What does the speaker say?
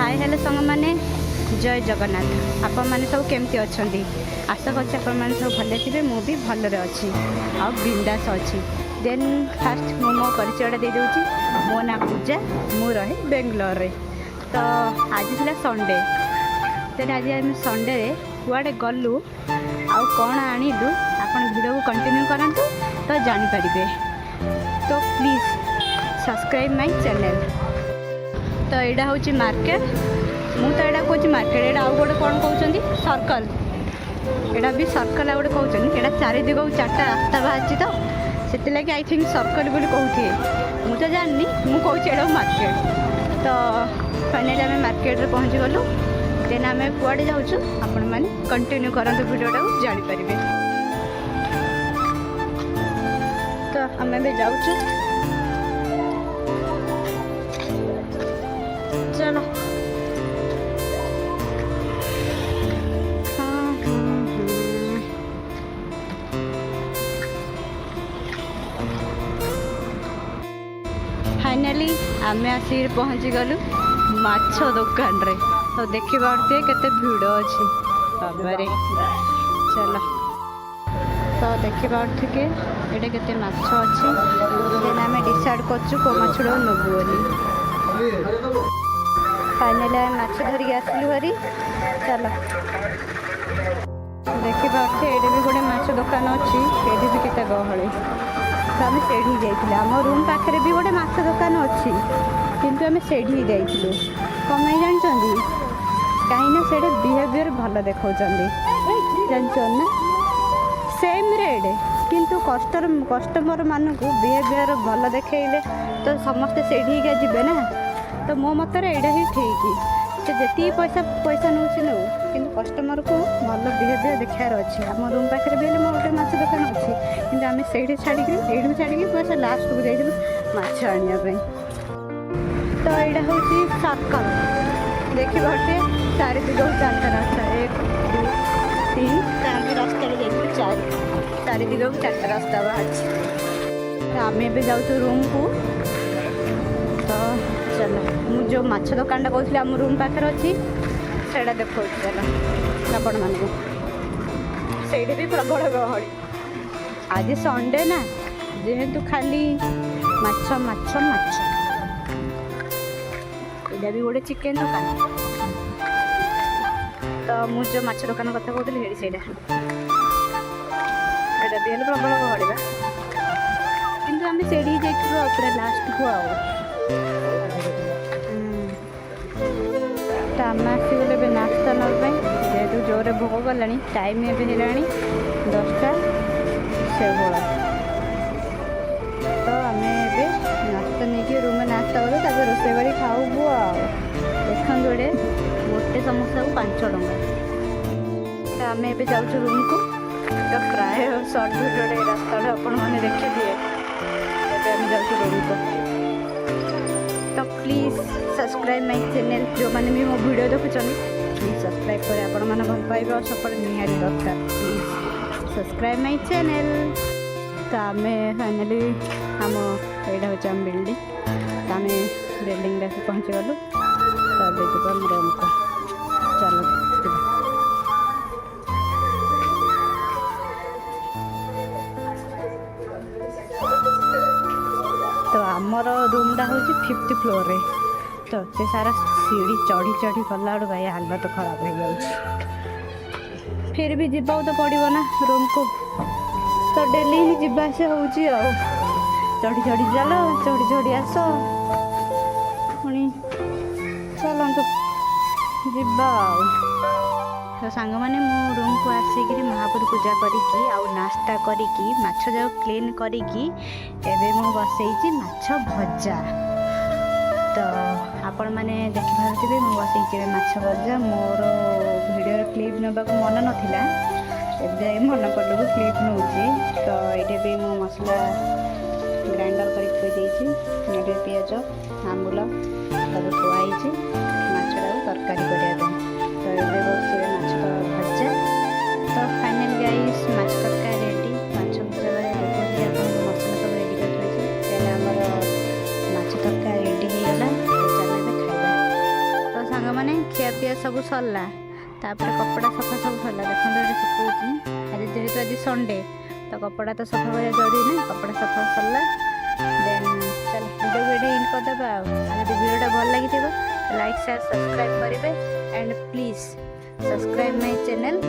Hi hello सांग मैंने जय जगन्नाथ आपण मैंने सब केमती अच्छा आशा करছি ଆପଣ ମାନେ ସବୁ ଭଲ ଥିବେ ମୁଁ ବି ଭଲରେ ଅଛି ଆଉ ବିନ୍ଦାସ ଅଛି। ଦେନ୍ ଫାଷ୍ଟ ମୁଁ ମୋ ପରିଚୟଟା ଦେଇଦେଉଛି। ମୋ ନାଁ ପୂଜା, ମୁଁ ରହେ ବେଙ୍ଗଲୋରରେ। ତ ଆଜି ଥିଲା ସଣ୍ଡେ। ଦେନ୍ ଆଜି ଆମେ ସଣ୍ଡେରେ କୁଆଡ଼େ ଗଲୁ ଆଉ କ'ଣ ଆଣିଲୁ ଆପଣ ଭିଡ଼ିଓକୁ କଣ୍ଟିନ୍ୟୁ କରନ୍ତୁ ତ ଜାଣିପାରିବେ। ତ ପ୍ଲିଜ୍ ସବସ୍କ୍ରାଇବ୍ ମାଇ ଚ୍ୟାନେଲ୍। ତ ଏଇଟା ହେଉଛି ମାର୍କେଟ। ମୁଁ ତ ଏଇଟା କହୁଛି ମାର୍କେଟ, ଏଇଟା ଆଉ ଗୋଟେ କ'ଣ କହୁଛନ୍ତି ସର୍କଲ। ଏଇଟା ବି ସର୍କଲ ଆଉ ଗୋଟେ କହୁଛନ୍ତି। ଏଇଟା ଚାରିଦିଗକୁ ଚାରିଟା ରାସ୍ତା ବାହାରିଛି ତ ସେଥିଲାଗି ଆଇ ଥିଙ୍କ ସର୍କଲ ବୋଲି କହୁଥିବେ, ମୁଁ ତ ଜାଣିନି। ମୁଁ କହୁଛି ଏଇଟା ମାର୍କେଟ। ତ ଫାଇନାଲି ଆମେ ମାର୍କେଟରେ ପହଞ୍ଚିଗଲୁ। ଦେନ୍ ଆମେ କୁଆଡ଼େ ଯାଉଛୁ ଆପଣମାନେ କଣ୍ଟିନ୍ୟୁ କରନ୍ତୁ ଭିଡ଼ିଓଟାକୁ ଜାଣିପାରିବେ। ତ ଆମେ ଏବେ ଯାଉଛୁ, ଚାଲ। फाइनाली आमे आसी पहुँची गलु माछ दुकान रे। तो देखी पारे केते भिड़ अच्छी बाबारे। चल तो देखी पारे ये केते माछ अच्छी। देन आमे डिसाइड करछु को माछड़ा नबु बोली। फाइनाली आमे माछ धरिक आसलु हरी। चल देखी पारे ये भी गोटे माछ दुकान अच्छी। ये भी केते गहली। तो आम सेठी जाइए। आम रूम पाखे भी गोटे माछ दुकान अच्छी किंतु आम सेठी जाइलु कम जानते कहीं से बिहेवियर भल देखा जान ना सेम रेट किंतु कस्टमर मानक बिहेवियर भल देखले तो समस्ते सेठी जी ना। तो मो मत यहाँ ही ठीक से जी पैसा नौ कि कस्टमर को भल बिहेवियर देखार अच्छे। आम रूम पाखे भी मोर गोटे माछ दुकान अच्छी किंतु आम से छाड़ी यू छाड़ी पैसा लास्ट को जाइलु माछ आने। तो यहाँ हूँ सर्कल। देखी पारे चारिदिग चार्टा रास्ता 1 2 3 आम रास्ता जाइए चारिदिग चार्टा रास्ता बाहर। आम ए जाऊँ रूम को। तो चलो मु जो माछ दुकान कहती आम रूम पाखे अच्छी से देखा। चल आपण मान से भी प्रबल गहली। आज संडे ना जेहेतु खाली माछ माछ माछ। यहाँ भी गोटे चिकेन दुकान। तो मुझे माछ दुकान कथा कहती से भी प्रबल गहली किंतु आम से पूरा लास्ट को तो आम आसगले नास्ता नापी जेहेतु जोरे भोग गला टाइम एवं 10टा 16। तो आम ए नास्ता नहीं रूम में नास्ता करूँ तक रोसे बाड़ी खाऊ देखा गोटे समोसा को 5 टंका। तो आम ए जाऊँ रूम को। तो प्राय सर्ट भिडियो रास्ता आपण मैंने देखी दिए। एम जाऊँ रूम को। तो प्लीज सब्सक्राइब माय चैनल। जो मैंने भी मो वीडियो देखुन प्लीज सब्सक्राइब करे। आपण मैंने भल पाइबे और सपोर्ट निहारी दरकार। Please subscribe my channel. तो आम फाइनाली आम यहाँ हूँ आम बिल्डिंग। तो आम बिल्डिंग पहुँची गलु। तो अब जी रूम को। चलो तो आमर रूमटा हूँ 5th फ्लोर रे। तो से सारा सीढ़ी चढ़ी चढ़ी गला भाई हालत खराब हो जाऊँ। फिर भी जीवा तो पड़ो ना रूम को। तो डेली ही जीवास हो चढ़ी चढ़ी चल चढ़ी चढ़ी आस पुणी चलतु जीवा। तो सांग मैंने मो रूम को आसिक महापुर पूजा करी नास्ता करी माछ जाओ क्लीन करी एबे मो बसई माछ भजा। तो आपण मैंने देखिपे मो बसई माछ भजा। मोर वीडियो क्लिप नवा मन नाला ए मन पड़ू क्लिप नौ। तो ये भी मो मसला ग्राइंडर कर पिज आंबुल सब थुआई माछटा तरकारी करने। तो ये बस माछ भजा। तो फाइनल गाइस माछ तरकारी रेडी। माछ भजा मसला सब रेडी कर आमर माछ तरकारी रेडी हो गला। चल खाଇବା। तो सांग साଙ୍ଗमाने खियापिया सब सरला तापर कपड़ा सफा सब सरला देखो ये सुखुची आज जेहेतु आज संडे तो कपड़ा तो सफा करा जरूरी ना कपड़ा सफा सरला देन चल वीडियो एंड कर देबा यदि वीडियोटा भल लगी लाइक शेयर सब्सक्राइब करेंगे and please subscribe my channel